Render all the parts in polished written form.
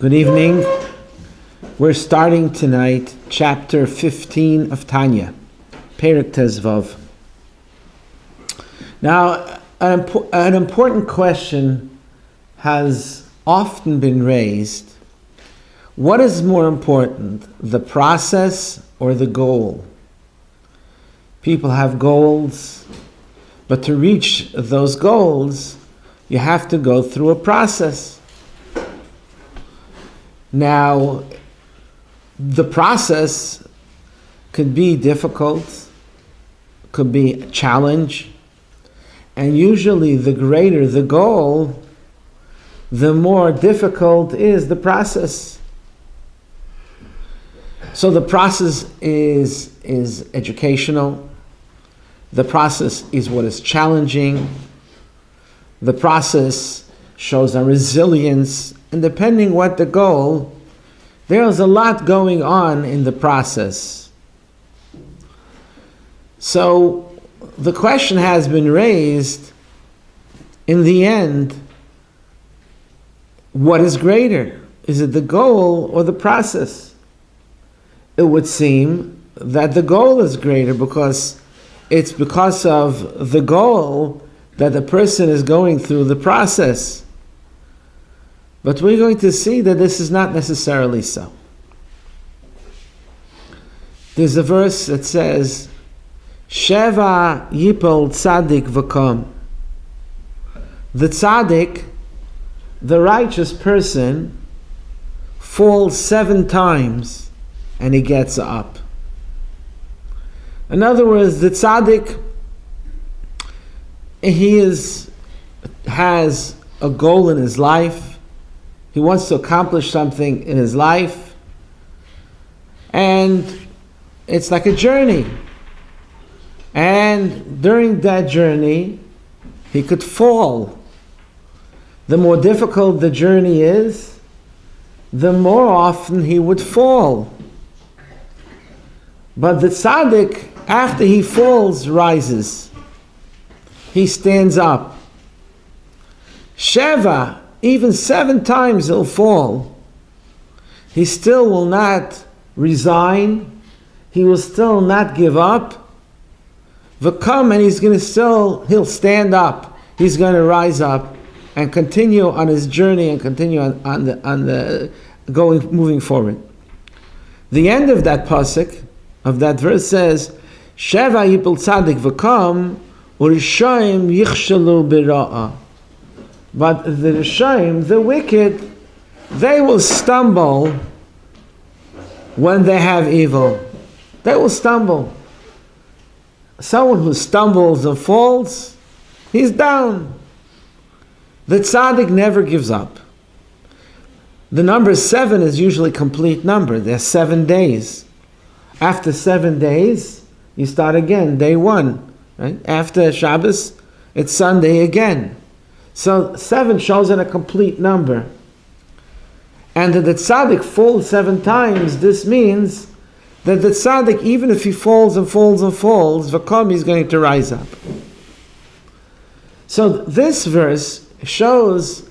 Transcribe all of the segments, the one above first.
Good evening. We're starting tonight chapter 15 of Tanya, Perek Tezvav. Now, an important question has often been raised. What is more important, the process or the goal? People have goals, but to reach those goals, you have to go through a process. Now, the process could be difficult, could be a challenge, and usually the greater the goal, the more difficult is the process. So the process is educational, the process is what is challenging, the process shows our resilience, and depending what the goal, there's a lot going on in the process. So the question has been raised, in the end, what is greater? Is it the goal or the process? It would seem that the goal is greater because it's because of the goal that the person is going through the process. But we're going to see that this is not necessarily so. There's a verse that says, Sheva yipol tzadik v'kom. The tzaddik, the righteous person, falls 7 times and he gets up. In other words, the tzaddik, has a goal in his life. He wants to accomplish something in his life. And it's like a journey. And during that journey, he could fall. The more difficult the journey is, the more often he would fall. But the tzaddik, after he falls, rises. He stands up. Sheva, even 7 times he'll fall. He still will not resign. He will still not give up. V'kom, and he'll stand up. He's going to rise up and continue on his journey and continue moving forward. The end of that pasuk, of that verse says, Sheva yipol tzadik v'kom, u'rishoyim yichshalu b'ra'ah. But the Rishoyim, the wicked, they will stumble when they have evil. They will stumble. Someone who stumbles and falls, he's down. The tzaddik never gives up. The number 7 is usually a complete number. There's 7 days. After 7 days, you start again, day 1. Right? After Shabbos, it's Sunday again. So 7 shows in a complete number. And that the tzaddik falls 7 times, this means that the tzaddik, even if he falls and falls and falls, v'kom, he's going to rise up. So this verse shows,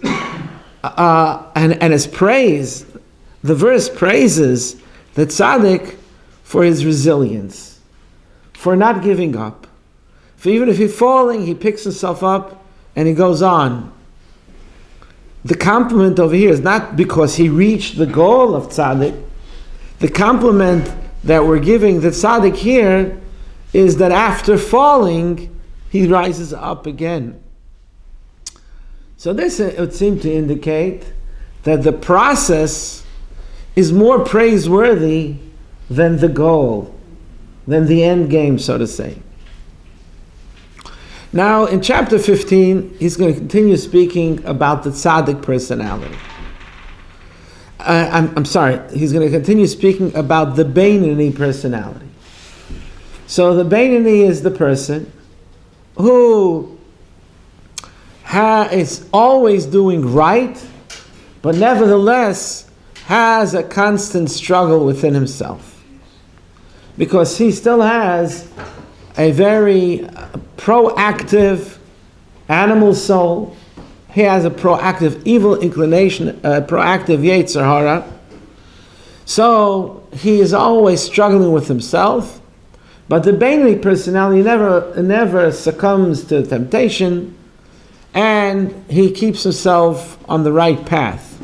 and as praise, the verse praises the tzaddik for his resilience, for not giving up. For even if he's falling, he picks himself up and he goes on. The compliment over here is not because he reached the goal of tzaddik. The compliment that we're giving the tzaddik here is that after falling, he rises up again. So this, it would seem to indicate that the process is more praiseworthy than the goal, than the end game, so to say. Now, in chapter 15, he's going to continue speaking about the tzaddik personality. He's going to continue speaking about the Beinoni personality. So the Beinoni is the person who is always doing right, but nevertheless has a constant struggle within himself. Because he still has a very proactive animal soul. he has a proactive evil inclination, a proactive Yetzer Hara. So he is always struggling with himself. But the Beinoni personality never succumbs to temptation, and he keeps himself on the right path.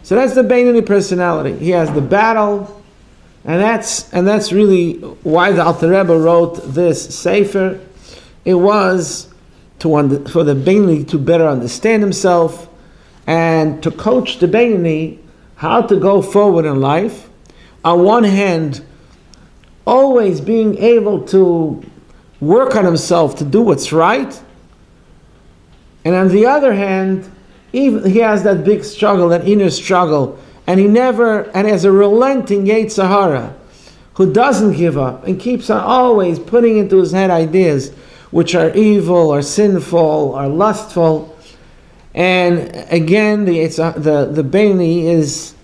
So that's the Beinoni personality. He has the battle, and that's really why the Alter Rebbe wrote this Sefer. It was for the Beinoni to better understand himself and to coach the Beinoni how to go forward in life. On one hand, always being able to work on himself to do what's right, and on the other hand, even he has that big struggle, that inner struggle, and has a relenting Yetzer Hara who doesn't give up and keeps on always putting into his head ideas which are evil or sinful or lustful. And again, the Beinoni is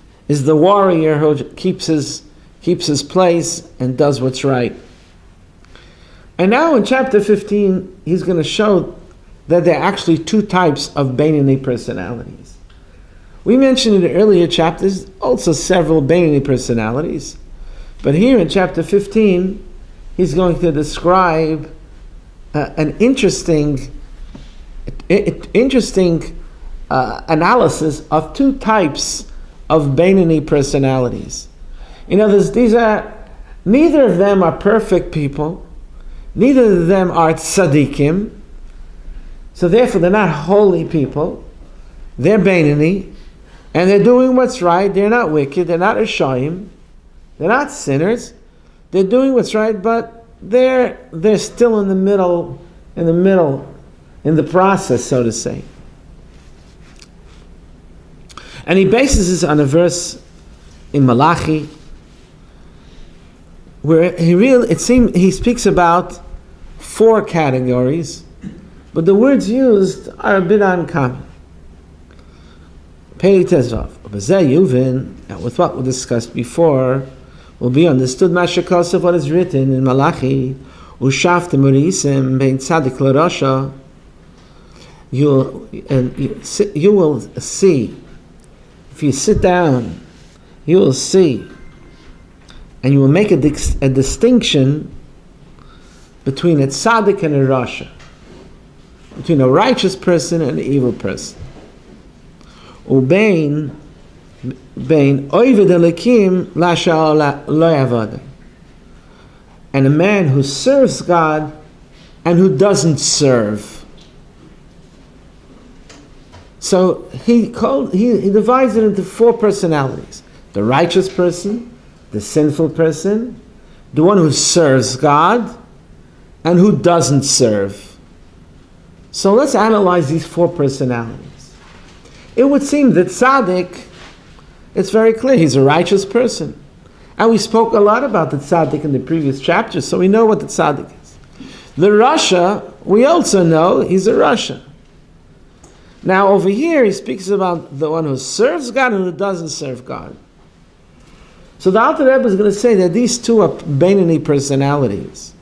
the warrior who keeps his place and does what's right. And now in chapter 15, he's going to show that there are actually two types of Beinoni personalities. We mentioned in the earlier chapters also several Beinoni personalities, but here in chapter 15, he's going to describe an interesting analysis of two types of Beinoni personalities. You know, neither of them are perfect people, neither of them are tzaddikim, so therefore they're not holy people. They're Beinoni, and they're doing what's right. They're not wicked, they're not Rishayim, they're not sinners. They're doing what's right, but they're still in the middle, in the process, so to say. And he bases this on a verse in Malachi, where he speaks about four categories, but the words used are a bit uncommon. Pei Tezvav, and with what we discussed before, will be understood Mashakos of what is written in Malachi, Ushaftem Urisim Bein Tzadik LaRasha. You will see, if you sit down, you will see, and you will make a distinction between a tzaddik and a rasha, between a righteous person and an evil person. Ubein oived elikim lasha lo yavada, and a man who serves God and who doesn't serve. So he divides it into four personalities: the righteous person, the sinful person, the one who serves God, and who doesn't serve. So let's analyze these four personalities. It would seem that tzaddik, it's very clear, he's a righteous person. And we spoke a lot about the tzaddik in the previous chapters, so we know what the tzaddik is. The rasha, we also know he's a rasha. Now over here he speaks about the one who serves God and who doesn't serve God. So the Alter Rebbe is going to say that these two are Beinoni personalities.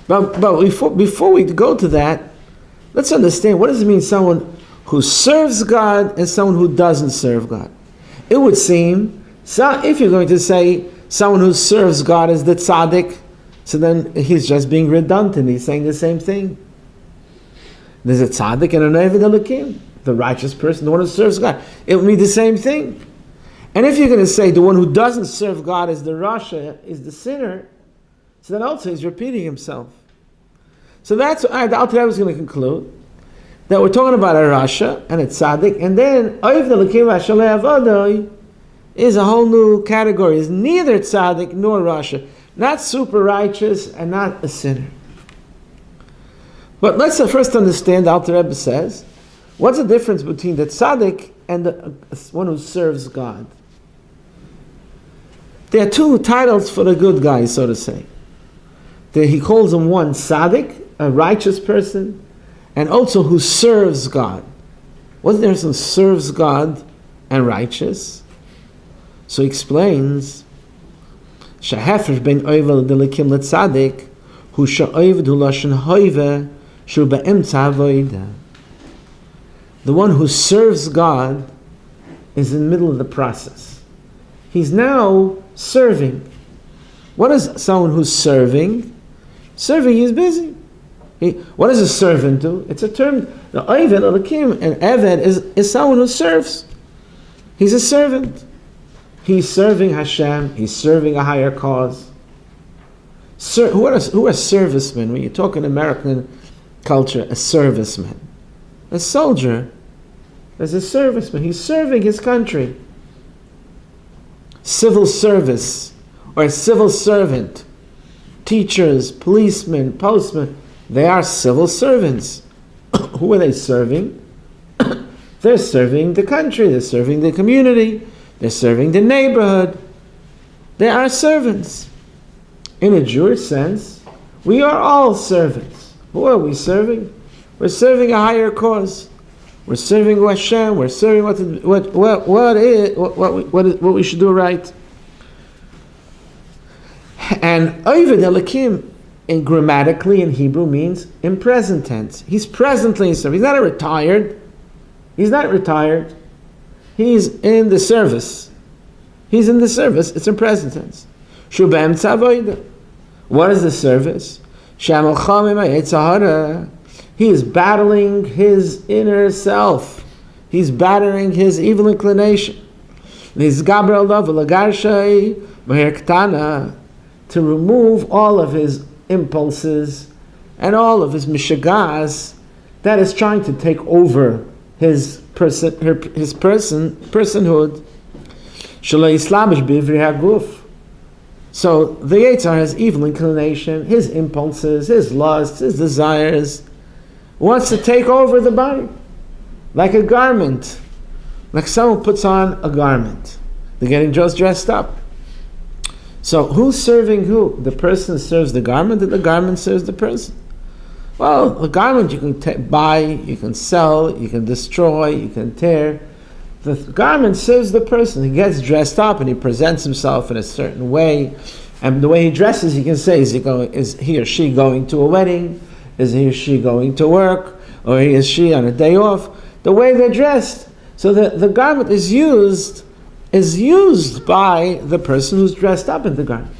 But before we go to that, let's understand, what does it mean someone who serves God and someone who doesn't serve God? It would seem, so if you're going to say someone who serves God is the tzaddik, so then he's just being redundant. He's saying the same thing. There's a tzaddik and an oived elikim, the righteous person, the one who serves God. It would mean the same thing. And if you're going to say the one who doesn't serve God is the rasha, is the sinner, so then also he's repeating himself. So that's the Alter Rebbe is going to conclude that we're talking about a rasha and a tzaddik, and then oived elikim lasha lo yavada is a whole new category. Is neither tzaddik nor rasha, not super righteous and not a sinner. But let's first understand, the Alter Rebbe says, what's the difference between the tzaddik and the one who serves God? There are two titles for the good guy, so to say. He calls him one tzaddik, a righteous person, and also who serves God. What's the difference between serves God and righteous? So he explains, Shahefer ben oivel delikim letzadik, hu sha'oived hu lashon hoive, shu be'emtza avoida. the one who serves God, is in the middle of the process. He's now serving. What is someone who's serving? Serving, he's busy. What does a servant do? It's a term. The Oved Elokim, and Eved is someone who serves. He's a servant. He's serving Hashem. He's serving a higher cause. Who are servicemen? When you talk in American culture, a serviceman. A soldier is a serviceman. He's serving his country. Civil service or a civil servant. Teachers, policemen, postmen, they are civil servants. Who are they serving? They're serving the country, they're serving the community, they're serving the neighborhood. They are servants. In a Jewish sense, we are all servants. Who are we serving? We're serving a higher cause. We're serving Hashem. We're serving what we should do right. And Oved Elokim, in grammatically in Hebrew, means in present tense. He's presently serving. He's not retired. He's not retired. He's in the service. He's in the service. It's in present tense. Shu be'emtza avoda. What is the service? Shamel chamim ha'yetzer hara. He is battling his inner self. He's battering his evil inclination. Nizgaber alav v'lagarshei b'her ktana, to remove all of his impulses and all of his mishagas that is trying to take over his personhood. Shalei islamish b'ivri haguf. So the Yetzer has evil inclination, his impulses, his lusts, his desires, wants to take over the body, like a garment, like someone puts on a garment. They're getting just dressed up. So who's serving who? The person serves the garment, and the garment serves the person. Well, the garment you can buy, you can sell, you can destroy, you can tear. The garment serves the person. He gets dressed up and he presents himself in a certain way. And the way he dresses, you can say, is he or she going to a wedding? Is he or she going to work? Or is she on a day off? The way they're dressed. So the garment is used by the person who's dressed up in the garment.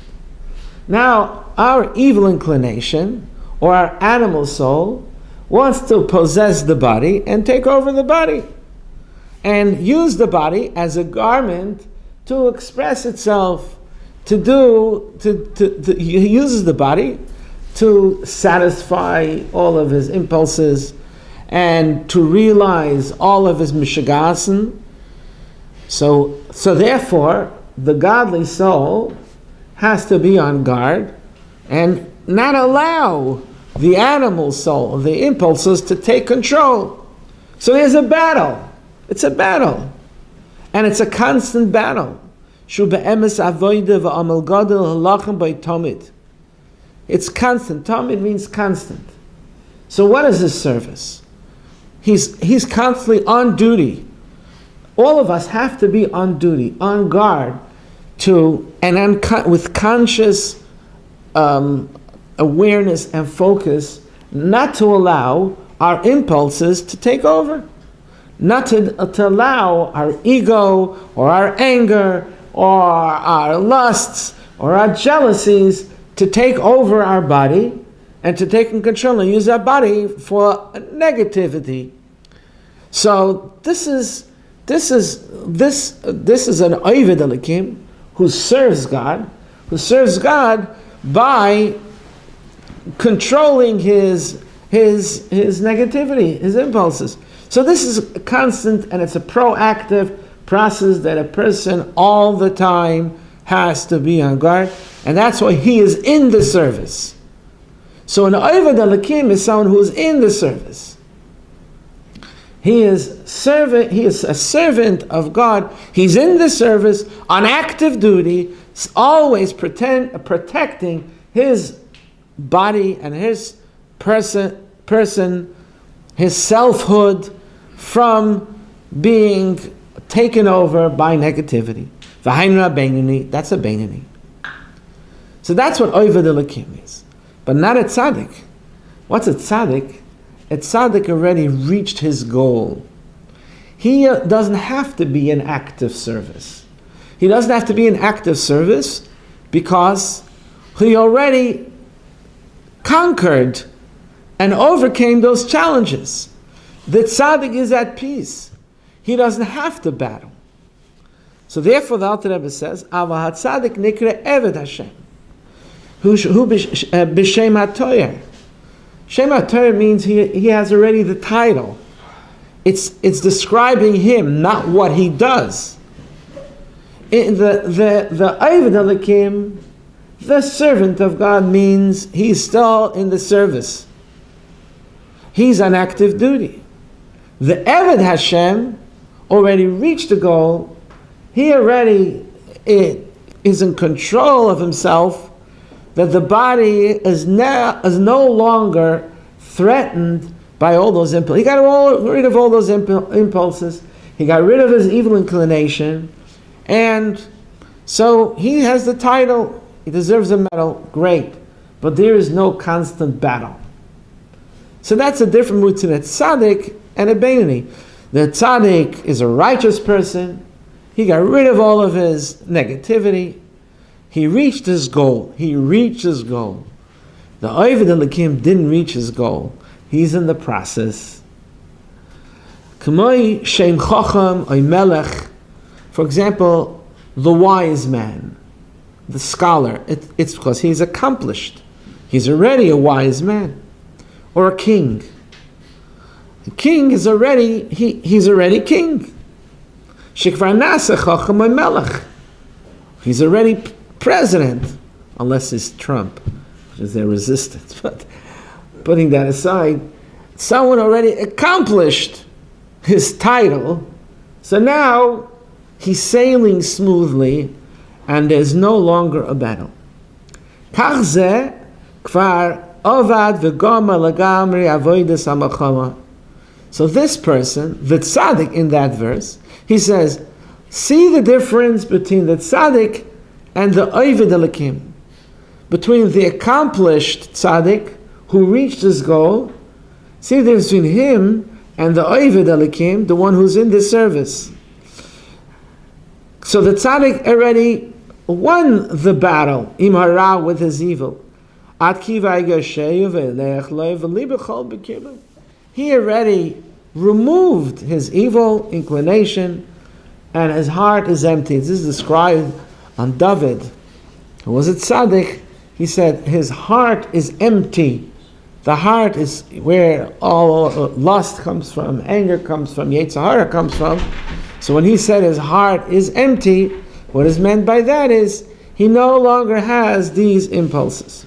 Now, our evil inclination, or our animal soul, wants to possess the body and take over the body, and use the body as a garment to express itself, he uses the body to satisfy all of his impulses and to realize all of his mishagasan. So therefore, the godly soul has to be on guard and not allow the animal soul, the impulses, to take control. So there's a battle. It's a battle. And it's a constant battle. It's constant. Tamid means constant. So what is his service? He's constantly on duty. All of us have to be on duty, on guard, with conscious awareness and focus, not to allow our impulses to take over, not to allow our ego or our anger or our lusts or our jealousies to take over our body and to take control and use our body for negativity. So this is an Oved Elokim who serves God by controlling his negativity, his impulses. So this is a constant, and it's a proactive process that a person all the time has to be on guard, and that's why he is in the service. So an Oved Elokim is someone who is in the service. He is a servant of God. He's in the service, on active duty, always protecting his body and his person, his selfhood, from being taken over by negativity. That's a Beinoni. So that's what Oved Elokim is. But not a tzaddik. What's a tzaddik? A tzaddik already reached his goal. he doesn't have to be in active service. He doesn't have to be in active service because he already conquered and overcame those challenges. The tzaddik is at peace. He doesn't have to battle. So therefore the Alter Rebbe says, Ava HaTzadik nikre Eved Hashem. Who b'shem HaToyer. Shem HaToyer means he has already the title. It's describing him, not what he does. The Eved Elikim, the servant of God, means he's still in the service. He's on active duty. The Eved Hashem already reached the goal. He already is in control of himself, that the body is no longer threatened by all those impulses. He got rid of all those impulses. He got rid of his evil inclination. And so he has the title. He deserves a medal. Great. But there is no constant battle. So that's a different between a tzaddik and a beinoni. The tzaddik is a righteous person. He got rid of all of his negativity. He reached his goal. The Oved Elikim didn't reach his goal. He's in the process. K'moi Shem Chacham Oy Melech. For example, the wise man, the scholar. It's because he's accomplished. He's already a wise man. Or a king. The king is already, he's already king. Shekvar Nasa Chacham Oy Melech. He's already president, unless it's Trump, which is their resistance. But putting that aside, someone already accomplished his title, so now he's sailing smoothly, and there's no longer a battle. Kach zeh kvar ovad v'goma lagamri avodas hamachama. So this person, the tzaddik in that verse, he says, see the difference between the tzaddik and the Oved Elikim, between the accomplished tzaddik who reached his goal. See the difference between him and the Oved Elikim, the one who's in the service. So the tzaddik already won the battle, im hara, with his evil. He already removed his evil inclination, and his heart is empty. This is described on David, who was a tzaddik. He said his heart is empty. The heart is where all lust comes from, anger comes from, Yetzer Hara comes from. So when he said his heart is empty, what is meant by that is he no longer has these impulses.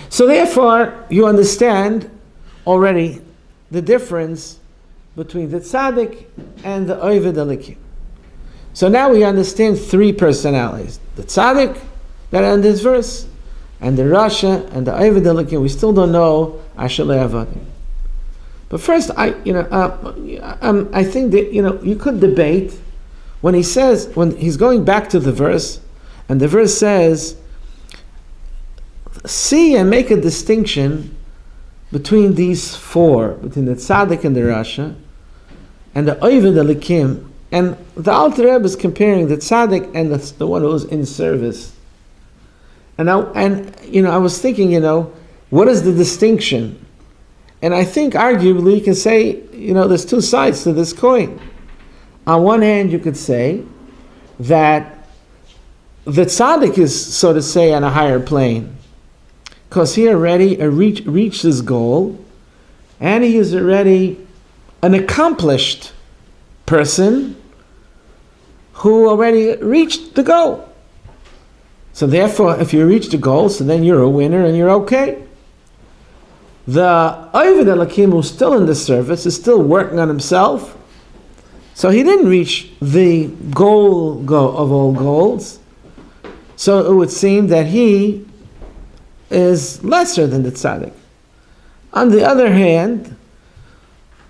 So therefore, you understand already the difference between the tzaddik and the Oved Elikim. So now we understand three personalities: the tzaddik that end this verse, and the Rasha, and the Oved Elikim. We still don't know Asher Le'avadim. But first, I think that you could debate when he says, when he's going back to the verse, and the verse says, see and make a distinction between these four, between the tzaddik and the Rasha, and the Oved Elikim. And the Alter Rebbe is comparing the tzaddik and the one who's in service. And I was thinking, what is the distinction? And I think arguably you can say, there's two sides to this coin. On one hand, you could say that the tzaddik is, so to say, on a higher plane, because he already reached his goal, and he is already an accomplished person who already reached the goal. So therefore, if you reach the goal, so then you're a winner and you're okay. The Oved Elikim, who's still in the service, is still working on himself. So he didn't reach the goal of all goals. So it would seem that he is lesser than the tzaddik. On the other hand,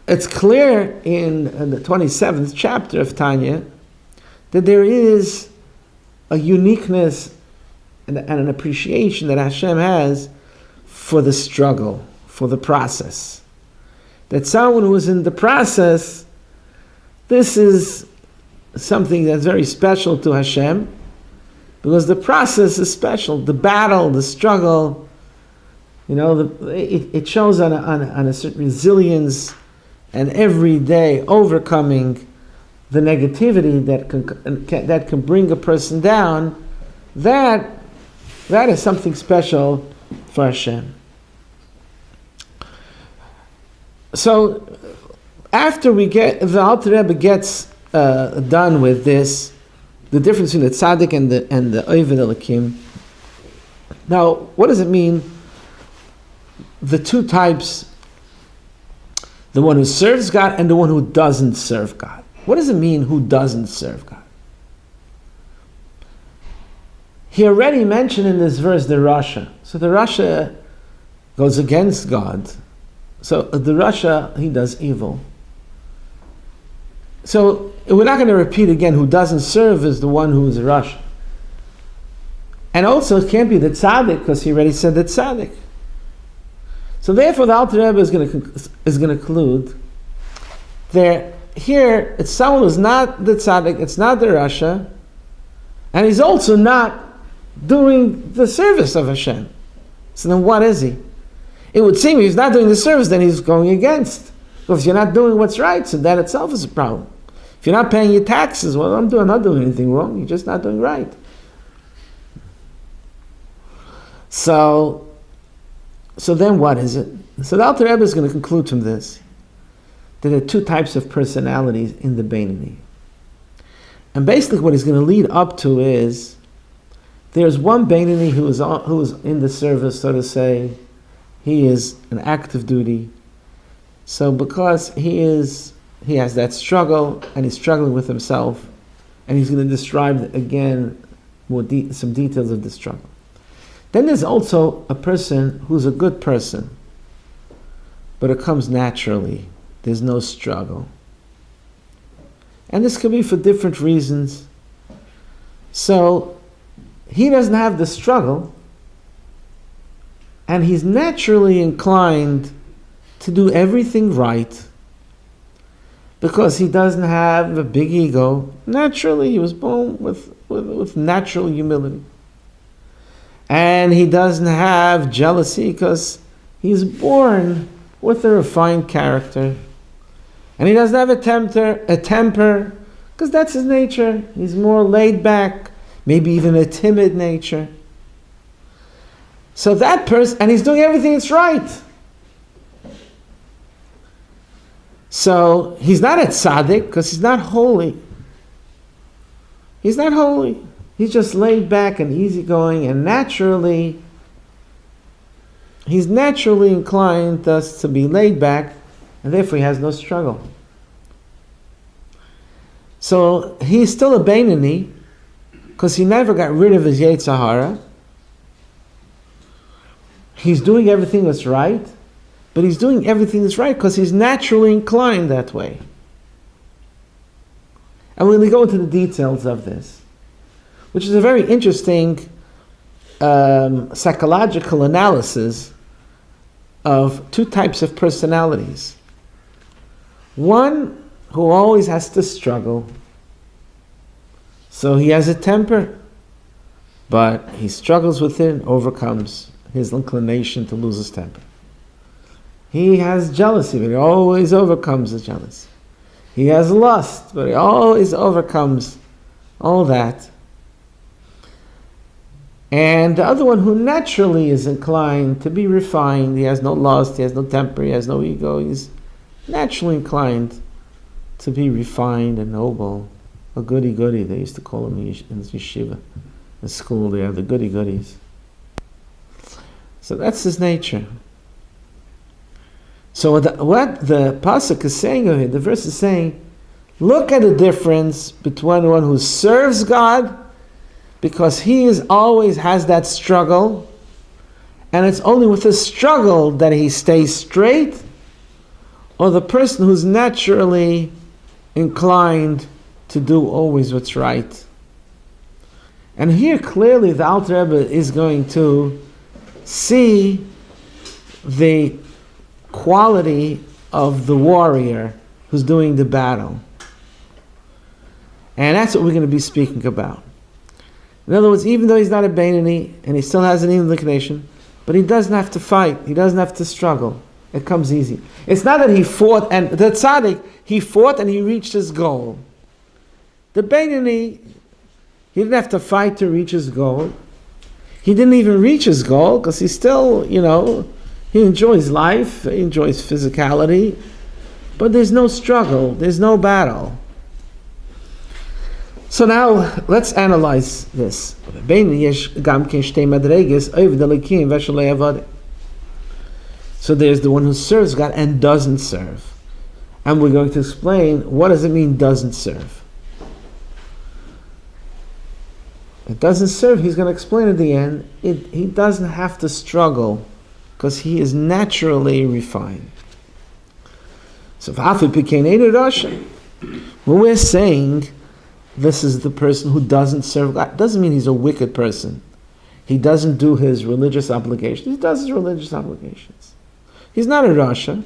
it's clear in the 27th chapter of Tanya that there is a uniqueness and an appreciation that Hashem has for the struggle, for the process. that someone who is in the process, this is something that's very special to Hashem, because the process is special. The battle, the struggle, it shows on a certain resilience, and every day overcoming the negativity that can bring a person down. That is something special for Hashem. So after the Alter Rebbe gets done with this, the difference between the tzaddik and the Oved Elokim. Now, what does it mean? The two types, the one who serves God and the one who doesn't serve God. What does it mean, who doesn't serve God? He already mentioned in this verse the Rasha. So the Rasha goes against God. So the Rasha, he does evil. So we're not going to repeat again, who doesn't serve is the one who is a Rasha. And also it can't be the tzaddik, because he already said the tzaddik. So therefore the Alter Rebbe is going to conclude there. Here it's someone who's not the tzaddik, it's not the Rasha, and he's also not doing the service of Hashem. So then what is he? It would seem if he's not doing the service, then he's going against. So if you're not doing what's right, so that itself is a problem. If you're not paying your taxes, well, I'm not doing anything wrong, you're just not doing right. So then what is it? So the Alter Rebbe is going to conclude from this that there are two types of personalities in the Beinoni. And basically what he's going to lead up to is, there's one Beinoni who is in the service, so to say. He is an active duty. So because he has that struggle, and he's struggling with himself, and he's going to describe again some details of the struggle. Then there's also a person who's a good person, but it comes naturally. There's no struggle. And this could be for different reasons. So he doesn't have the struggle, and he's naturally inclined to do everything right because he doesn't have a big ego. Naturally, he was born with natural humility. And he doesn't have jealousy because he's born with a refined character. And he doesn't have a temper because that's his nature. He's more laid back, maybe even a timid nature. So that person, and he's doing everything that's right. So he's not a tzaddik because he's not holy. He's not holy. He's just laid back and easygoing, and he's naturally inclined thus to be laid back, and therefore he has no struggle. So he's still a Beinoni because he never got rid of his Yetzer Hara. He's doing everything that's right, but he's doing everything that's right because he's naturally inclined that way. And we're going to go into the details of this, which is a very interesting psychological analysis of two types of personalities. One who always has to struggle. So he has a temper, but he struggles with it and overcomes his inclination to lose his temper. He has jealousy, but he always overcomes his jealousy. He has lust, but he always overcomes all that. And the other one who naturally is inclined to be refined, he has no lust, he has no temper, he has no ego, he's naturally inclined to be refined and noble. A goody-goody, they used to call him in yeshiva. In school they have the goody-goodies. So that's his nature. So what the pasuk is saying over here, the verse is saying, look at the difference between one who serves God, because he always has that struggle, and it's only with the struggle that he stays straight, or the person who's naturally inclined to do always what's right. And here clearly the Alter Rebbe is going to see the quality of the warrior who's doing the battle. And that's what we're going to be speaking about. In other words, even though he's not a Beinoni, and he still has an evil inclination, but he doesn't have to fight, he doesn't have to struggle. It comes easy. It's not that he fought, and the tzaddik, he fought and he reached his goal. The Beinoni, he didn't have to fight to reach his goal. He didn't even reach his goal, because he's still, he enjoys life, he enjoys physicality, but there's no struggle, there's no battle. So now, let's analyze this. So there's the one who serves God and doesn't serve. And we're going to explain, what does it mean, doesn't serve? It doesn't serve, he's going to explain at the end, he doesn't have to struggle, because he is naturally refined. So when we're saying this is the person who doesn't serve God, doesn't mean he's a wicked person. He doesn't do his religious obligations. He does his religious obligations. He's not a Rasha.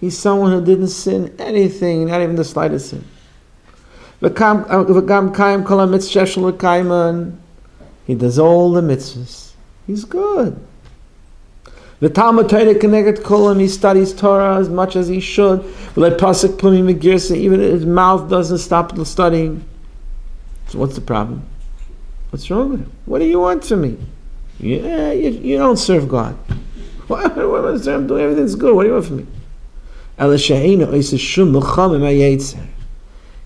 He's someone who didn't sin anything, not even the slightest sin. He does all the mitzvahs. He's good. He studies Torah as much as he should. Even his mouth doesn't stop studying. So what's the problem? What's wrong with him? What do you want from me? Yeah, you don't serve God. What am I doing? Everything's good. What do you want from me?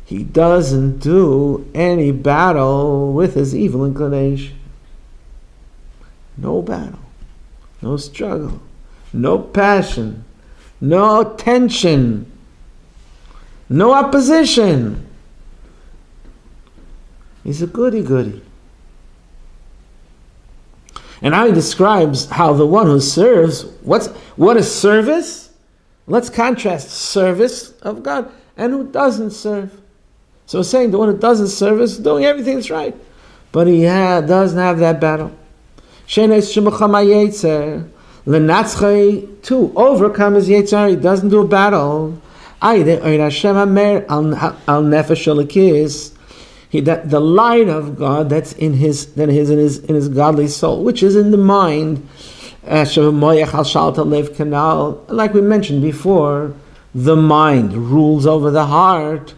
He doesn't do any battle with his evil inclination. No battle. No struggle, no passion, no tension, no opposition. He's a goody-goody. And how he describes how the one who serves, what is service? Let's contrast service of God and who doesn't serve. So we're saying the one who doesn't serve is doing everything that's right, but he doesn't have that battle. To overcome his Yetzirah, he doesn't do a battle. The light of God that's in his godly soul, which is in the mind. Like we mentioned before, the mind rules over the heart.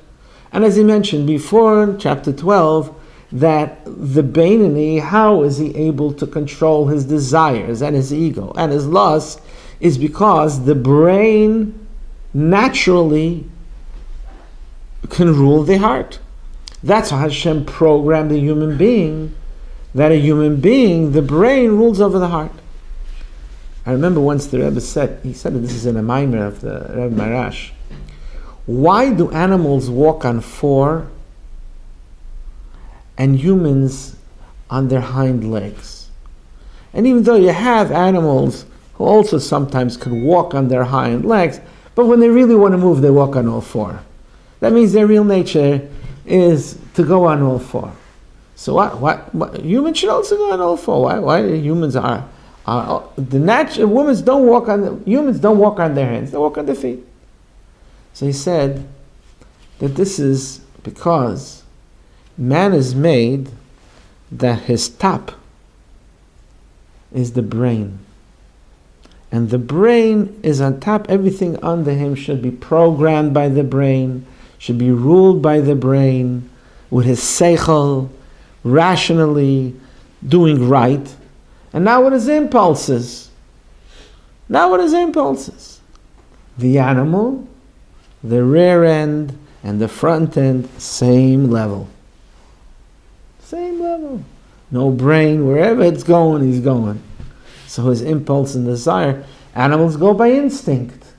And as he mentioned before in chapter 12, that the Beinoni, how is he able to control his desires and his ego and his lust, is because the brain naturally can rule the heart. That's how Hashem programmed a human being, that a human being, the brain rules over the heart. I remember once the Rebbe said, he said that this is in a Maimer of the Rebbe Marash, why do animals walk on four and humans on their hind legs? And even though you have animals who also sometimes can walk on their hind legs, but when they really want to move, they walk on all four. That means their real nature is to go on all four. So what humans should also go on all four. Why humans are the natural humans don't walk on their hands, they walk on their feet. So he said that this is because man is made that his top is the brain. And the brain is on top. Everything under him should be programmed by the brain, should be ruled by the brain, with his seichel, rationally doing right. And now what his impulses? The animal, the rear end, and the front end, same level. No brain, wherever it's going, he's going. So his impulse and desire, animals go by instinct.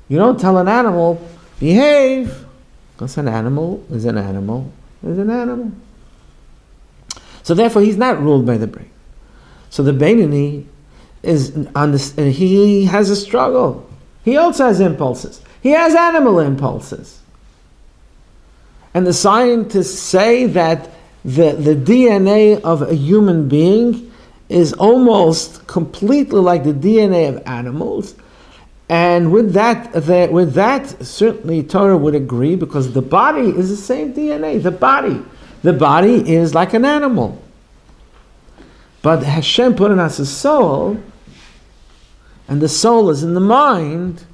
You don't tell an animal, behave, because an animal is an animal. So therefore he's not ruled by the brain. So the Beinoni is on this, and he has a struggle. He also has impulses. He has animal impulses. And the scientists say that the DNA of a human being is almost completely like the DNA of animals. And with that, certainly Torah would agree, because the body is the same DNA. The body is like an animal. But Hashem put in us a soul, and the soul is in the mind,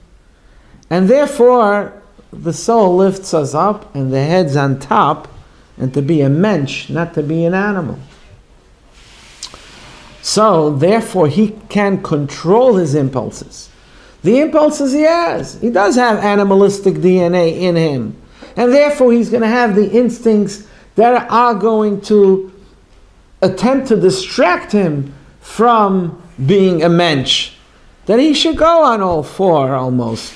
and therefore the soul lifts us up, and the head's on top, and to be a mensch, not to be an animal. So therefore he can control his impulses. The impulses he has. He does have animalistic DNA in him. And therefore he's going to have the instincts that are going to attempt to distract him from being a mensch. That he should go on all four almost.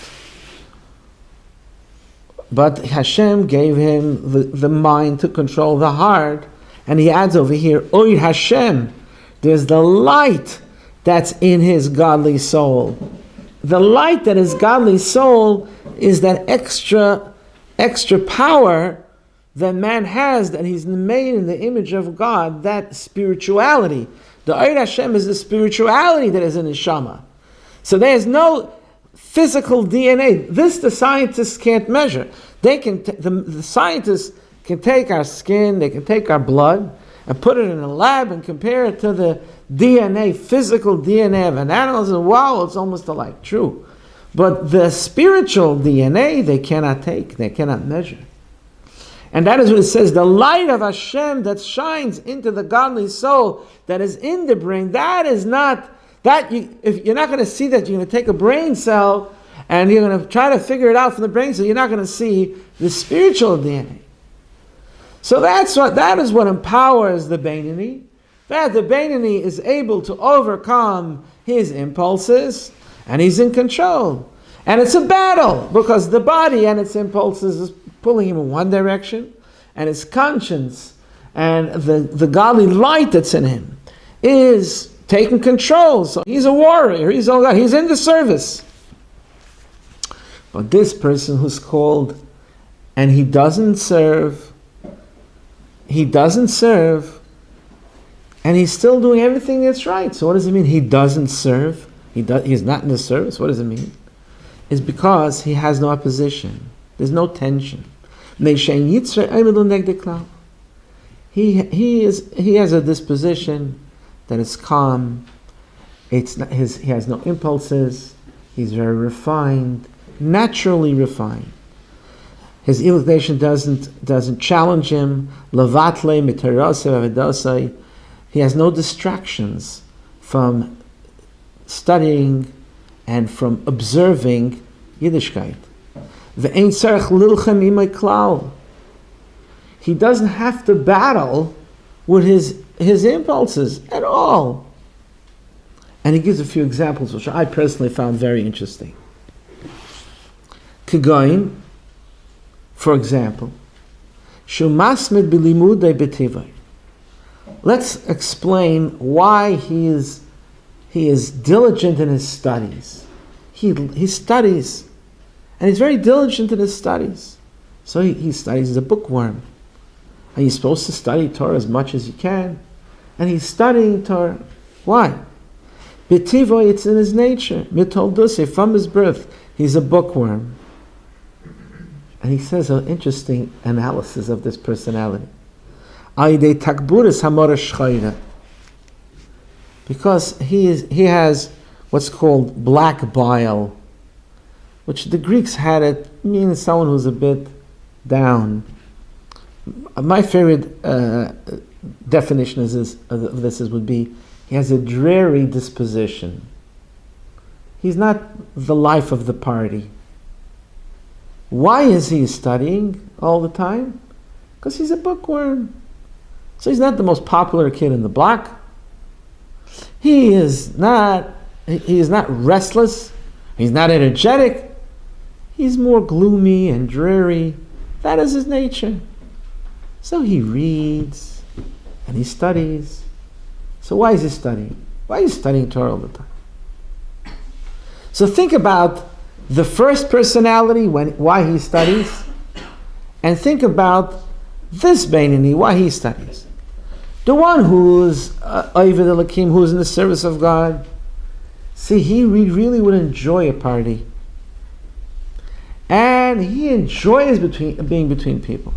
But Hashem gave him the mind to control the heart. And he adds over here, Oy Hashem. There's the light that's in his godly soul. The light that is godly soul is that extra power that man has, that he's made in the image of God, that spirituality. The Oy Hashem is the spirituality that is in his Shama. So there's no physical DNA. This the scientists can't measure. They can the scientists can take our skin, they can take our blood, and put it in a lab and compare it to the DNA, physical DNA of an animal, and wow, it's almost alike. True. But the spiritual DNA, they cannot take, they cannot measure. And that is what it says, the light of Hashem that shines into the godly soul that is in the brain, that is not, if you're not going to see that, you're going to take a brain cell and you're going to try to figure it out from the brain cell, you're not going to see the spiritual DNA. So that is what empowers the Beinoni. That the Beinoni is able to overcome his impulses, and he's in control. And it's a battle, because the body and its impulses is pulling him in one direction, and his conscience and the godly light that's in him is taking control. So he's a warrior, he's in the service. But this person who's called, and he doesn't serve, and he's still doing everything that's right. So what does it mean? He doesn't serve. He's not in the service. What does it mean? It's because he has no opposition. There's no tension. He has a disposition that is calm. He has no impulses. He's very refined, naturally refined. His inclination doesn't challenge him. He has no distractions from studying and from observing Yiddishkeit. He doesn't have to battle with his impulses at all. And he gives a few examples which I personally found very interesting. Kigoin, for example, Shumasmid bilimudei betivai. Let's explain why he is diligent in his studies. He studies, and he's very diligent in his studies. So he studies as a bookworm. And he's supposed to study Torah as much as you can. And he's studying Torah. Why? Betivai, it's in his nature. Mitolduse, from his birth, he's a bookworm. And he says an interesting analysis of this personality. Because he has what's called black bile, which the Greeks had it means someone who's a bit down. My favorite definition of this would be he has a dreary disposition. He's not the life of the party. Why is he studying all the time? Because he's a bookworm. So he's not the most popular kid in the block. He is not restless. He's not energetic. He's more gloomy and dreary. That is his nature. So he reads and he studies. So why is he studying? Why is he studying Torah all the time? So think about the first personality, why he studies, and think about this Beinoni, why he studies. The one who's Oived Elokim, who's in the service of God, see, he really would enjoy a party. And he enjoys being between people.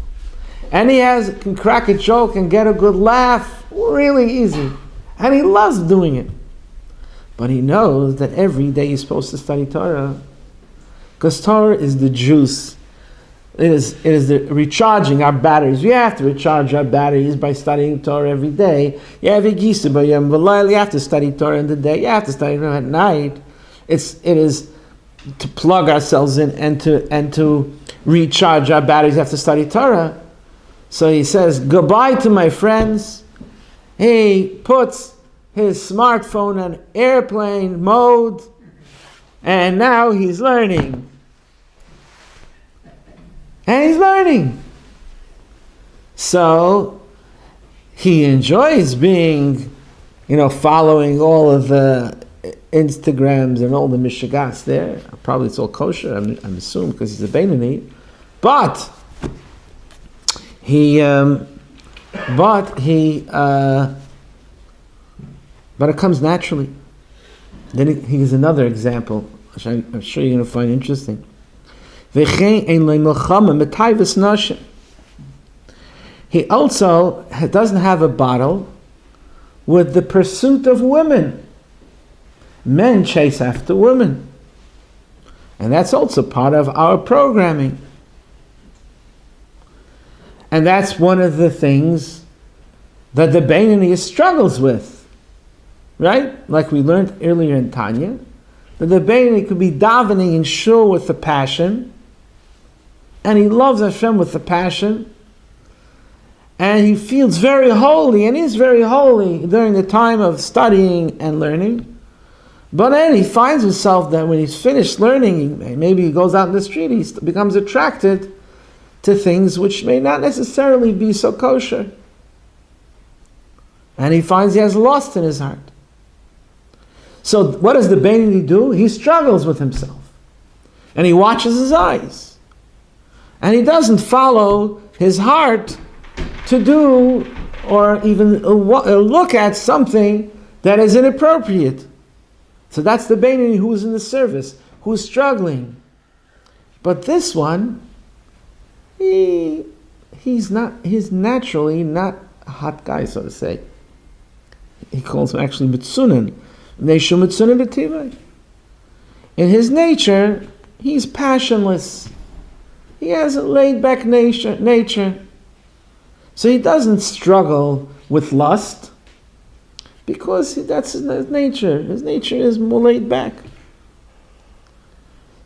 And he can crack a joke and get a good laugh really easy. And he loves doing it. But he knows that every day he's supposed to study Torah. Because Torah is the juice. It is the recharging our batteries. We have to recharge our batteries by studying Torah every day. You have to study Torah in the day. You have to study Torah at night. It is to plug ourselves in and to recharge our batteries. You have to study Torah. So he says goodbye to my friends. He puts his smartphone on airplane mode, and now he's learning. And he's learning. So he enjoys being, following all of the Instagrams and all the Mishagas there. Probably it's all kosher, I'm assuming, because he's a Beinoni. But it comes naturally. Then he gives another example, which I'm sure you're going to find interesting. He also doesn't have a battle with the pursuit of women. Men chase after women. And that's also part of our programming. And that's one of the things that the Beinoni struggles with. Right? Like we learned earlier in Tanya, that the Beinoni could be davening in shul with the passion, and he loves Hashem with the passion, and he feels very holy, and is very holy during the time of studying and learning. But then he finds himself that when he's finished learning, maybe he goes out in the street, he becomes attracted to things which may not necessarily be so kosher. And he finds he has lust in his heart. So what does the Beinoni do? He struggles with himself. And he watches his eyes. And he doesn't follow his heart to do or even look at something that is inappropriate. So that's the Beinoni who's in the service, who's struggling. But this one, he's naturally not a hot guy, so to say. He calls him actually Mitzunin. Neshu Mitzunin b'tivai. In his nature, he's passionless. He has a laid-back nature. So he doesn't struggle with lust because that's his nature. His nature is more laid back.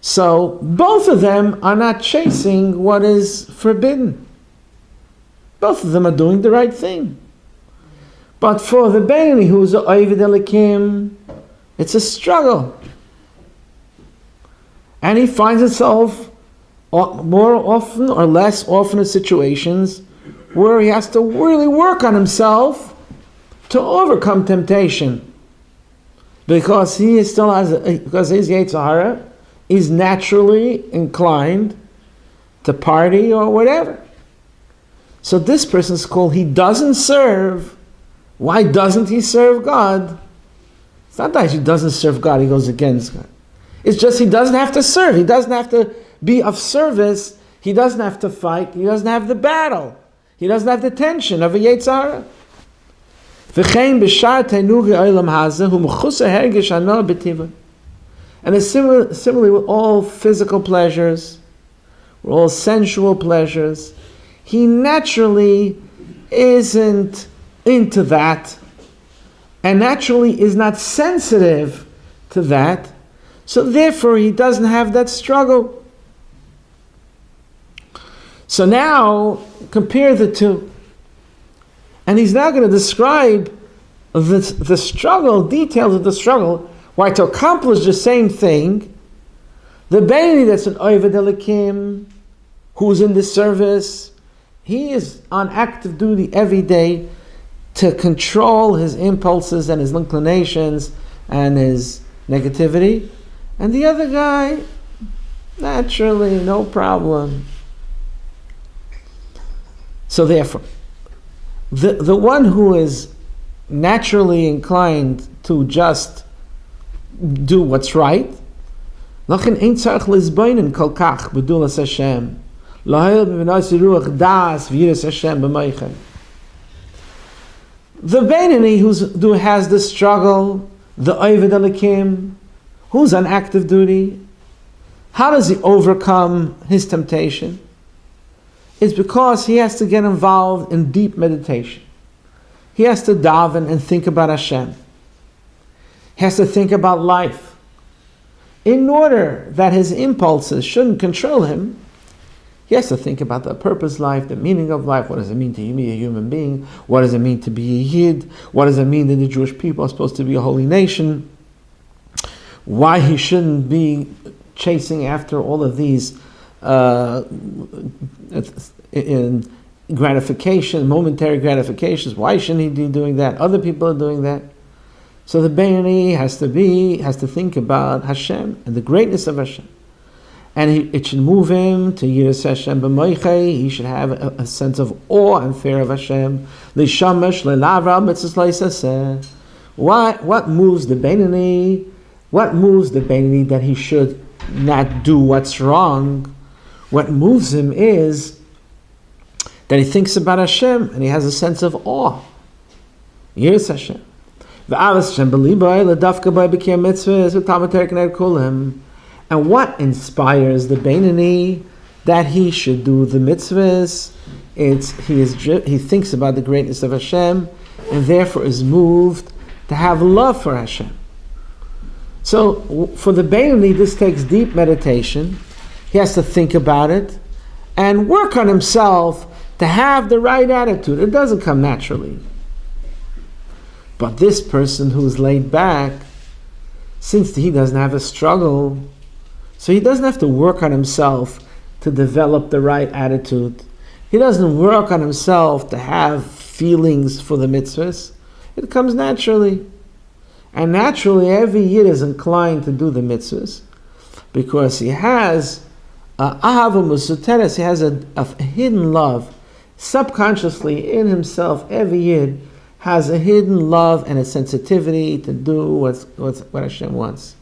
So both of them are not chasing what is forbidden. Both of them are doing the right thing. But for the Beinoni, who's an Oived Elokim, it's a struggle. And he finds himself more often or less often in situations where he has to really work on himself to overcome temptation. Because because his Yetzer Hara is naturally inclined to party or whatever. So this person's called, he doesn't serve. Why doesn't he serve God? It's not that he doesn't serve God, he goes against God. It's just he doesn't have to serve. He doesn't have to be of service. He doesn't have to fight. He doesn't have the battle. He doesn't have the tension of a Yetzer Hara. And it's similarly with all physical pleasures, with all sensual pleasures. He naturally isn't into that, and naturally is not sensitive to that, so therefore he doesn't have that struggle. So now compare the two, and he's now going to describe the struggle, details of the struggle, why to accomplish the same thing, the Beinoni that's an Oived Elokim, who's in the service, he is on active duty every day to control his impulses and his inclinations and his negativity. And the other guy, naturally, no problem. So therefore, The one who is naturally inclined to just do what's right, the Beinoni who has the struggle, the Oved Elikim, who's on active duty, how does he overcome his temptation? It's because he has to get involved in deep meditation. He has to daven and think about Hashem. He has to think about life. In order that his impulses shouldn't control him, he has to think about the purpose of life, the meaning of life. What does it mean to be a human being? What does it mean to be a Yid? What does it mean that the Jewish people are supposed to be a holy nation? Why he shouldn't be chasing after all of these in gratification, momentary gratifications. Why shouldn't he be doing that? Other people are doing that. So the Beinoni has to think about Hashem and the greatness of Hashem. And it should move him to Yiras Hashem b'moichei. He should have a sense of awe and fear of Hashem. L'shamash le'lavra mitzvos le'isaseh. What moves the Beinoni? What moves the Beinoni that he should not do what's wrong? What moves him is that he thinks about Hashem and he has a sense of awe. Yiras Hashem. V'avas Hashem b'libay l'dafka by b'kiyam mitzvahs v'tamater k'nei kulam. And what inspires the Beinoni that he should do the mitzvahs? He thinks about the greatness of Hashem and therefore is moved to have love for Hashem. So for the Beinoni, this takes deep meditation. He has to think about it and work on himself to have the right attitude. It doesn't come naturally. But this person who's laid back, since he doesn't have a struggle, so he doesn't have to work on himself to develop the right attitude. He doesn't work on himself to have feelings for the mitzvahs. It comes naturally. And naturally, every Yid is inclined to do the mitzvahs because he has ahava musuteres. He has a hidden love. Subconsciously in himself, every Yid has a hidden love and a sensitivity to do what Hashem wants.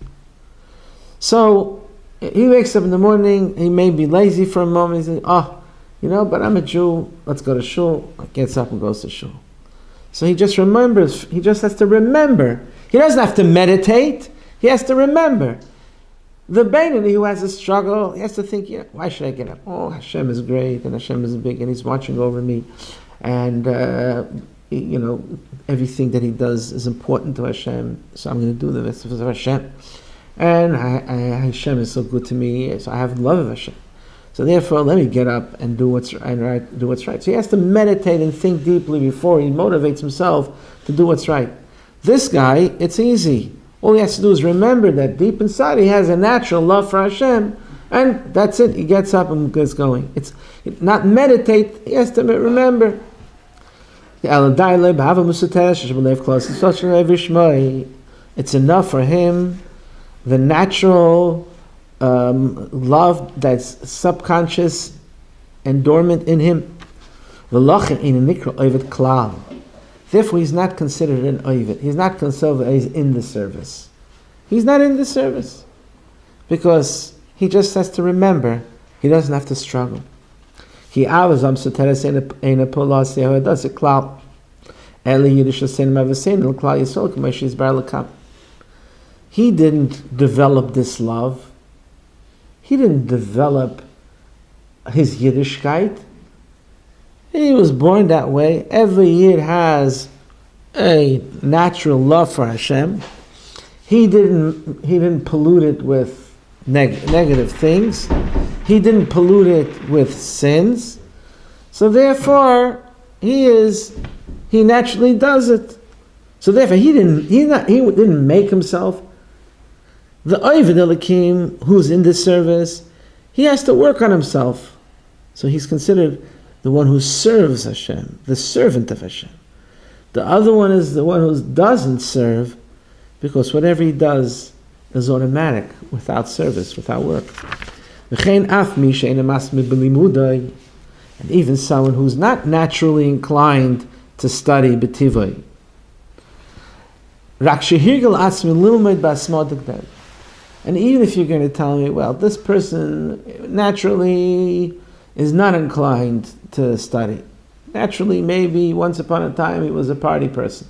So he wakes up in the morning, he may be lazy for a moment, he says, but I'm a Jew, let's go to shul. Gets up and goes to shul. So he just remembers, he just has to remember. He doesn't have to meditate, he has to remember. The Beinoni who has a struggle, he has to think, why should I get up? Oh, Hashem is great, and Hashem is big, and He's watching over me. And, everything that He does is important to Hashem, so I'm going to do the mitzvahs of Hashem. And Hashem is so good to me, so I have love of Hashem. So therefore, let me get up and do what's right. So he has to meditate and think deeply before he motivates himself to do what's right. This guy, it's easy. All he has to do is remember that deep inside he has a natural love for Hashem, and that's it. He gets up and gets going. It's not meditate. He has to remember. It's enough for him. The natural love that's subconscious and dormant in him. Therefore, he's not considered an oived. He's not considered he's in the service. He's not in the service because he just has to remember. He doesn't have to struggle. He He didn't develop this love. He didn't develop his Yiddishkeit. He was born that way. Every Yid has a natural love for Hashem. He didn't pollute it with negative things. He didn't pollute it with sins. So therefore, he naturally does it. So therefore, he didn't make himself. The Oved Elikim, who's in this service, he has to work on himself. So he's considered the one who serves Hashem, the servant of Hashem. The other one is the one who doesn't serve, because whatever he does is automatic, without service, without work. And even someone who's not naturally inclined to study b'tivoi. Rak shehirgal atzmi lilmod b'asmodik der. And even if you're going to tell me, well, this person naturally is not inclined to study. Naturally, maybe once upon a time he was a party person.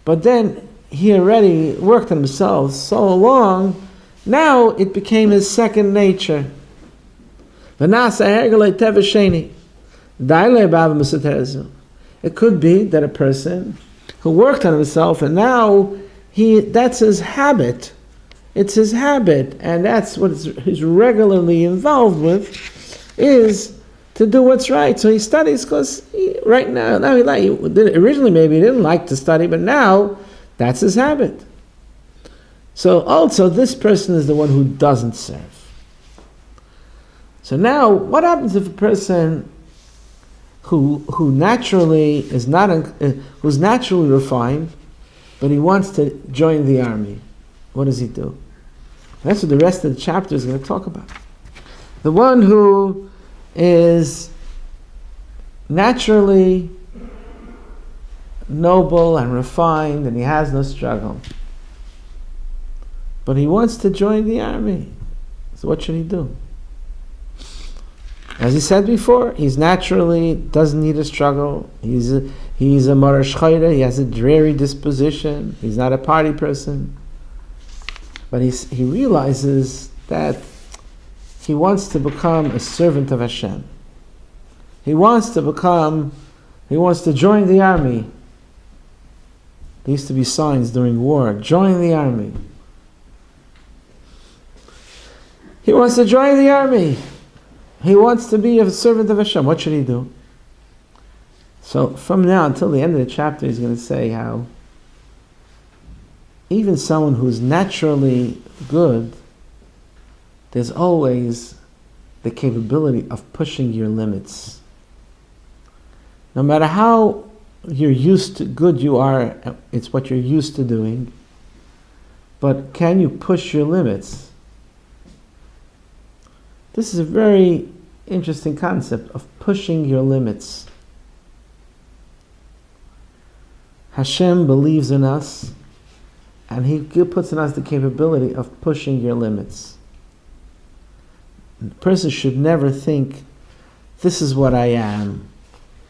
But then he already worked on himself so long, now it became his second nature. It could be that a person who worked on himself and now that's his habit. It's his habit, and that's what he's regularly involved with, is to do what's right. So he studies because originally maybe he didn't like to study, but now that's his habit. So also this person is the one who doesn't serve. So now what happens if a person who naturally is not who's naturally refined, but he wants to join the army? What does he do? That's what the rest of the chapter is going to talk about. The one who is naturally noble and refined and he has no struggle, but he wants to join the army. So what should he do? As he said before, he's naturally doesn't need a struggle. He's a marash chayre. He has a dreary disposition. He's not a party person. But he realizes that he wants to become a servant of Hashem. He wants to join the army. There used to be signs during war, join the army. He wants to join the army. He wants to be a servant of Hashem. What should he do? So from now until the end of the chapter, he's going to say how even someone who's naturally good, there's always the capability of pushing your limits. No matter how good you are, it's what you're used to doing, but can you push your limits? This is a very interesting concept of pushing your limits. Hashem believes in us, and He puts in us the capability of pushing your limits. A person should never think, this is what I am.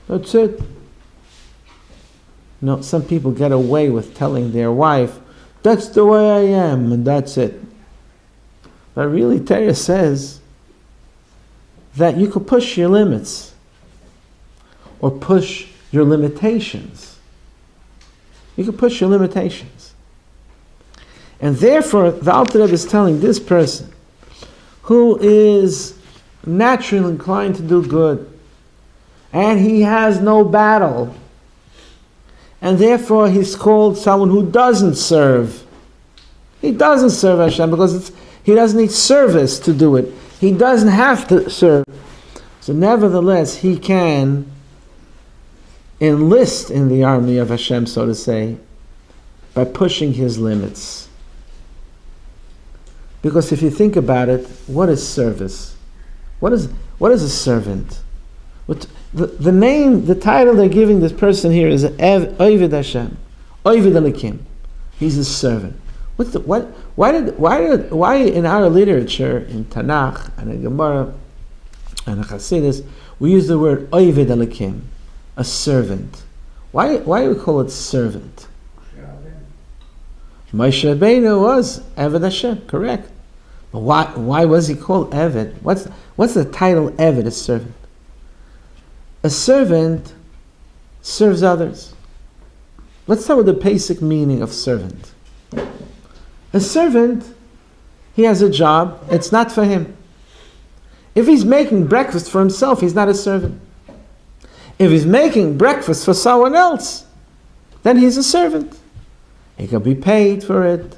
That's it. No, some people get away with telling their wife, that's the way I am, and that's it. But really, Torah says that you could push your limits, or push your limitations. You can push your limitations. And therefore, the Alter Rebbe is telling this person who is naturally inclined to do good, and he has no battle, and therefore he's called someone who doesn't serve. He doesn't serve Hashem because he doesn't need service to do it. He doesn't have to serve. So nevertheless, he can enlist in the army of Hashem, so to say, by pushing his limits. Because if you think about it, what is service? What is a servant? The name, the title they're giving this person here is Oived Hashem, Oived Elikim. He's a servant. Why in our literature, in Tanakh and in Gemara and in Chassidus, we use the word Oived Elikim, a servant? Why do we call it servant? Moshe Rabbeinu was Eved Hashem, correct. But why was he called Eved? What's the title Eved, a servant? A servant serves others. Let's start with the basic meaning of servant. A servant, he has a job, it's not for him. If he's making breakfast for himself, he's not a servant. If he's making breakfast for someone else, then he's a servant. He can be paid for it.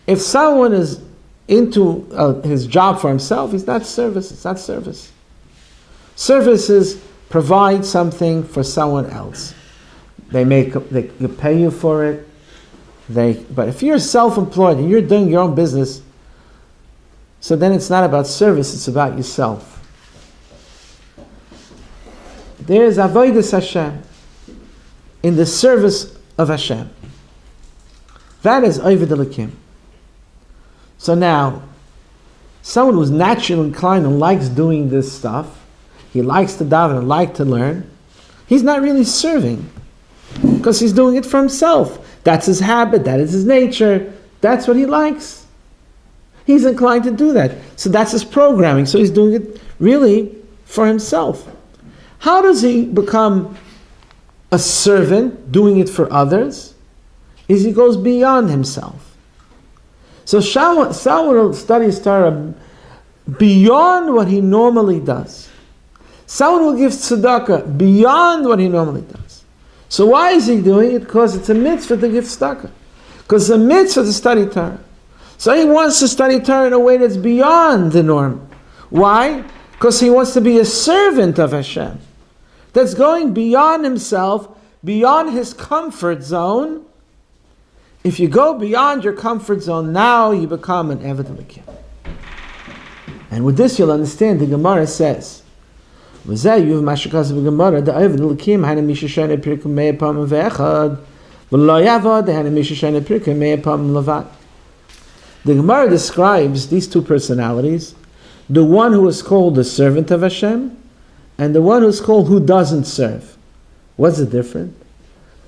If someone is into his job for himself, it's not service. Service is provide something for someone else. They pay you for it. But if you're self-employed and you're doing your own business, so then it's not about service, it's about yourself. There is avodas Hashem, in the service of Hashem. That is Oved Elokim. So now, someone who's naturally inclined and likes doing this stuff, he likes to daven and likes to learn, he's not really serving, because he's doing it for himself. That's his habit, that is his nature, that's what he likes. He's inclined to do that. So that's his programming. So he's doing it really for himself. How does he become a servant, doing it for others? Is he goes beyond himself. So someone studies Torah beyond what he normally does. Someone will give tzedakah beyond what he normally does. So why is he doing it? Because it's a mitzvah to give tzedakah. Because it's a mitzvah to study Torah. So he wants to study Torah in a way that's beyond the norm. Why? Because he wants to be a servant of Hashem. That's going beyond himself, beyond his comfort zone. If you go beyond your comfort zone, now you become an Eved Elokim. And with this you'll understand, the Gemara says, the Gemara describes these two personalities, the one who is called the servant of Hashem, and the one who is called who doesn't serve. What's the difference?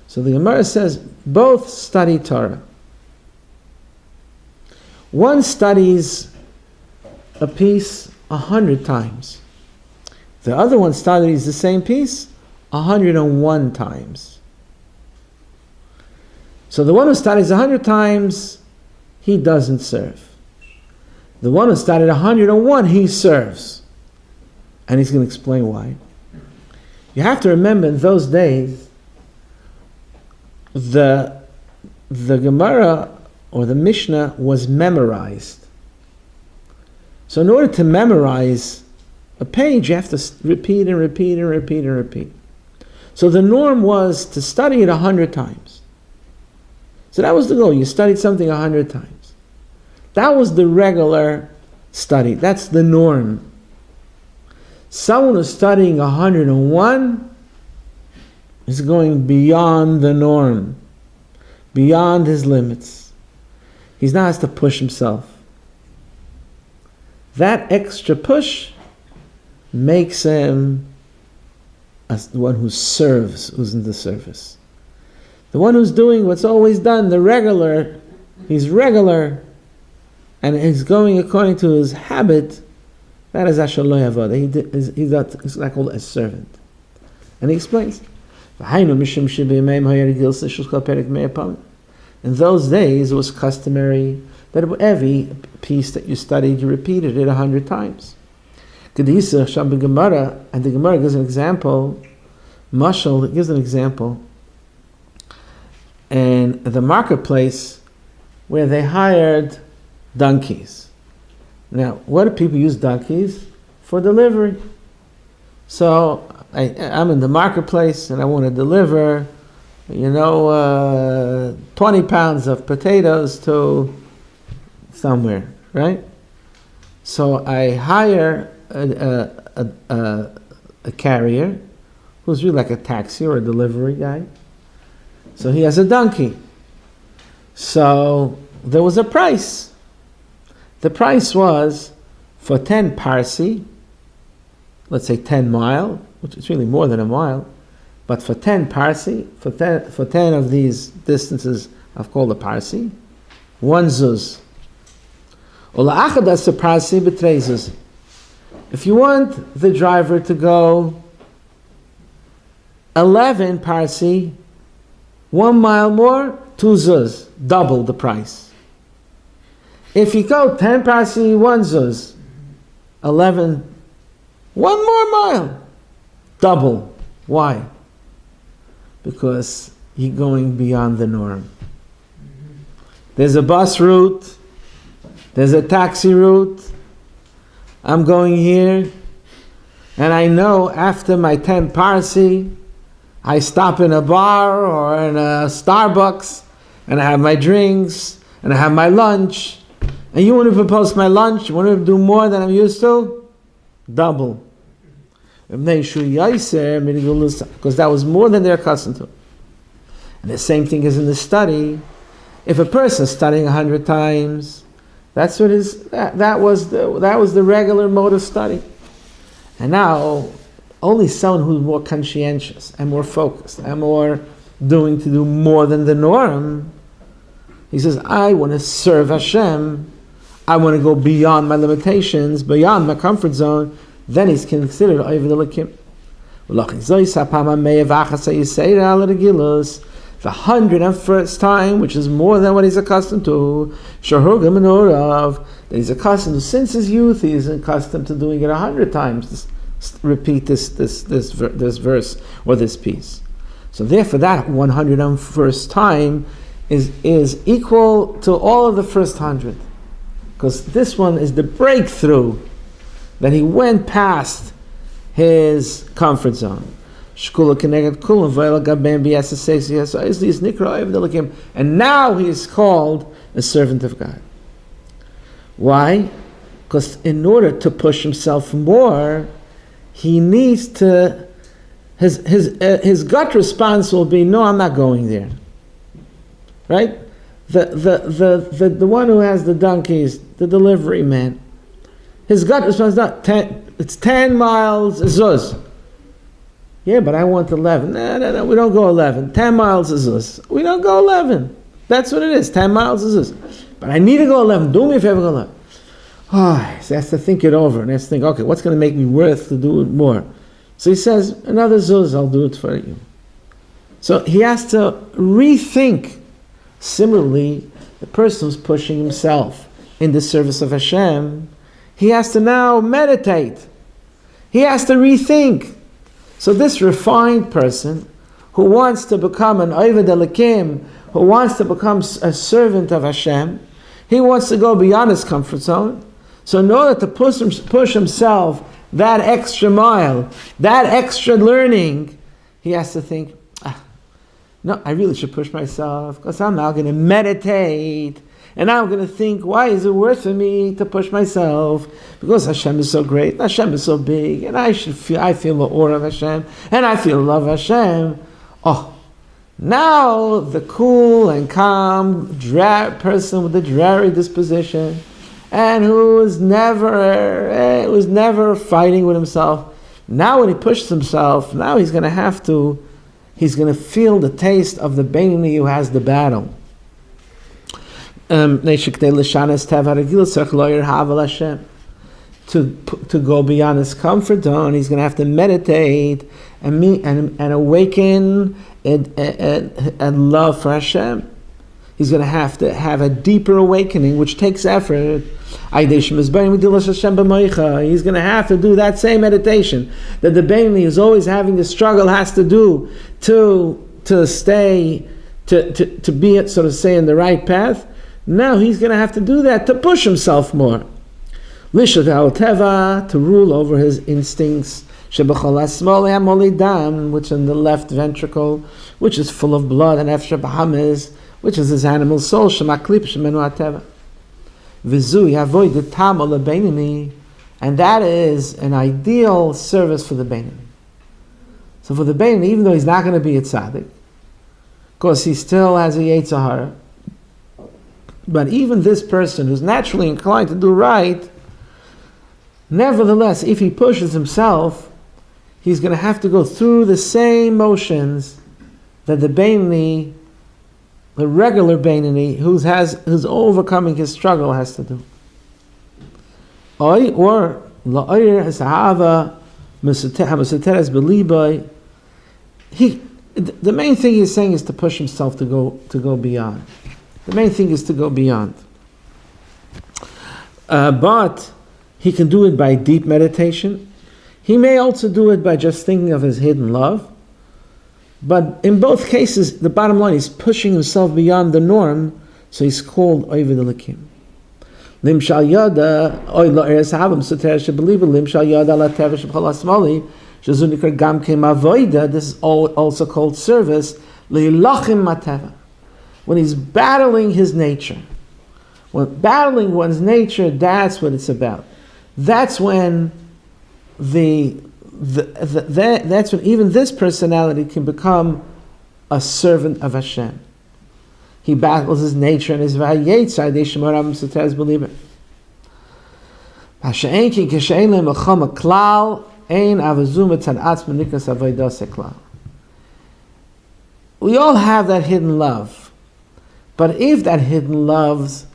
So the Gemara says, both study Torah. One studies a piece 100 times. The other one studies the same piece 101 times. So the one who studies 100 times, he doesn't serve. The one who studied 101, he serves. And he's going to explain why. You have to remember, in those days, the Gemara or the Mishnah was memorized. So in order to memorize a page, you have to repeat and repeat and repeat and repeat. So the norm was to study it 100 times. So that was the goal. You studied something 100 times. That was the regular study. That's the norm. Someone who's studying 101 is going beyond the norm, beyond his limits. He now has to push himself. That extra push makes him the one who serves, who's in the service. The one who's doing what's always done, the regular, he's regular, and he's going according to his habit. That is Asher Lo Yavod. He's not called a servant. And he explains. In those days, it was customary that every piece that you studied, you repeated it 100 times. And the Gemara gives an example. Mashal gives an example. And the marketplace where they hired donkeys. Now, what do people use donkeys? For delivery. So I'm in the marketplace and I want to deliver, 20 pounds of potatoes to somewhere, right? So I hire a carrier who's really like a taxi or a delivery guy. So he has a donkey. So there was a price. The price was for 10 parsi, let's say 10 mile, which is really more than a mile, but for 10 parsi, for 10 of these distances I've called a parsi, 1 zuz. If you want the driver to go 11 parsi, 1 mile more, 2 zuz, double the price. If you go 10 parsi, 1 zuz, 11, 1 more mile, double. Why? Because you're going beyond the norm. There's a bus route, there's a taxi route. I'm going here, and I know after my 10 parsi, I stop in a bar or in a Starbucks, and I have my drinks, and I have my lunch. And you want to propose my lunch? You want to do more than I'm used to? Double. because that was more than they're accustomed to. And the same thing is in the study. If a person is studying 100 times, that was the regular mode of study. And now, only someone who's more conscientious and more focused and more to do more than the norm, he says, I want to serve Hashem, I want to go beyond my limitations, beyond my comfort zone, then he's considered Oived Elokim. The 101st time, which is more than what he's accustomed to, that he's accustomed to since his youth, he's accustomed to doing it 100 times. Repeat this verse or this piece. So therefore, that 101st time is equal to all of the first 100, because this one is the breakthrough that he went past his comfort zone. And now he is called a servant of God. Why? Because in order to push himself more, he needs to. His gut response will be, no, I'm not going there. Right? The one who has the donkeys, the delivery man, his gut response is not 10. It's 10 miles zuz. Yeah, but I want 11. No, we don't go 11. 10 miles is this. We don't go 11. That's what it is. 10 miles is this. But I need to go 11. Do me if you ever go 11. Oh, he has to think it over and he has to think, okay, what's going to make me worth to do it more? So he says, another zuz, I'll do it for you. So he has to rethink. Similarly, the person who's pushing himself in the service of Hashem, he has to now meditate. He has to rethink. So this refined person who wants to become an Oived Elokim, who wants to become a servant of Hashem, he wants to go beyond his comfort zone. So in order to push himself that extra mile, that extra learning, he has to think, no, I really should push myself, because I'm now going to meditate, and now I'm going to think, why is it worth for me to push myself? Because Hashem is so great, Hashem is so big, and I feel the aura of Hashem, and I feel love of Hashem. Oh, now the cool and calm person with the dreary disposition, and who was never fighting with himself, now when he pushes himself, now he's going to feel the taste of the Beinoni who has the battle. To go beyond his comfort zone, he's going to have to meditate and awaken and love for Hashem. He's going to have a deeper awakening, which takes effort. He's going to have to do that same meditation that the Beinoni who's always having the struggle has to do to stay, to be, so to say, in the right path. Now he's going to have to do that to push himself more. Lishat al-teva, to rule over his instincts, which in the left ventricle, which is full of blood, and efshar b'hamez, which is his animal soul, shemaklip shemenu ateva. V'zu yavoid the tam ol Beinoni, and that is an ideal service for the Beinoni. So for the Beinoni, even though he's not going to be a tzaddik, because he still has a yetzer hara, but even this person who's naturally inclined to do right, nevertheless, if he pushes himself, he's going to have to go through the same motions that the Beinoni, the regular Beinoni, who's overcoming his struggle, has to do. Or the main thing he's saying is to push himself to go beyond. The main thing is to go beyond. But he can do it by deep meditation. He may also do it by just thinking of his hidden love. But in both cases, the bottom line is pushing himself beyond the norm, so he's called Oived Elokim. Limshal yada oy lo eres habam soter shebeliba limshal yada la teva shebchol asmali shezunikar gam kem avoida. This is also called service leilachim mateva. When he's battling his nature, when battling one's nature, that's what it's about. That's when the that's when even this personality can become a servant of Hashem. He battles his nature and his vayetzar. They shemarav says believer. Hasha'enki kishein le'melchama klal ein avazum etzad atzma nikas avodas klal. We all have that hidden love, but if that hidden love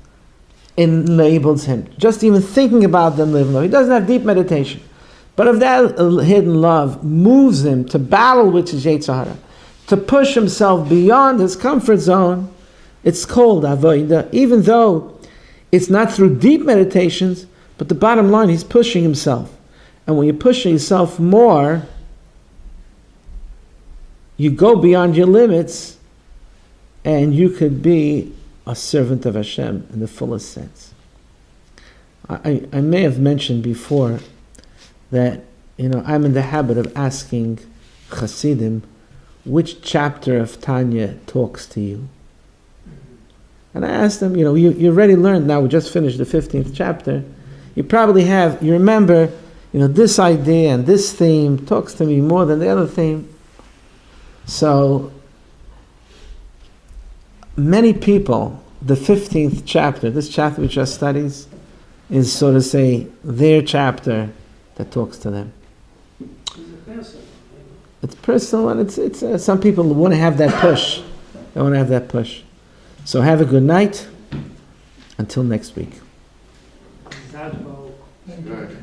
enables him, just even thinking about them living love, he doesn't have deep meditation, but if that hidden love moves him to battle with his yetzer hara, to push himself beyond his comfort zone, it's called avodah, even though it's not through deep meditations, but the bottom line, he's pushing himself. And when you're pushing yourself more, you go beyond your limits, and you could be a servant of Hashem in the fullest sense. I may have mentioned before that, I'm in the habit of asking Hasidim, which chapter of Tanya talks to you? And I asked them, you already learned, now we just finished the 15th chapter, you remember, this idea and this theme talks to me more than the other theme. So, many people, the 15th chapter, this chapter we just studied, is so to say their chapter that talks to them. It's personal, and it's some people want to have that push. They want to have that push. So have a good night. Until next week. Good.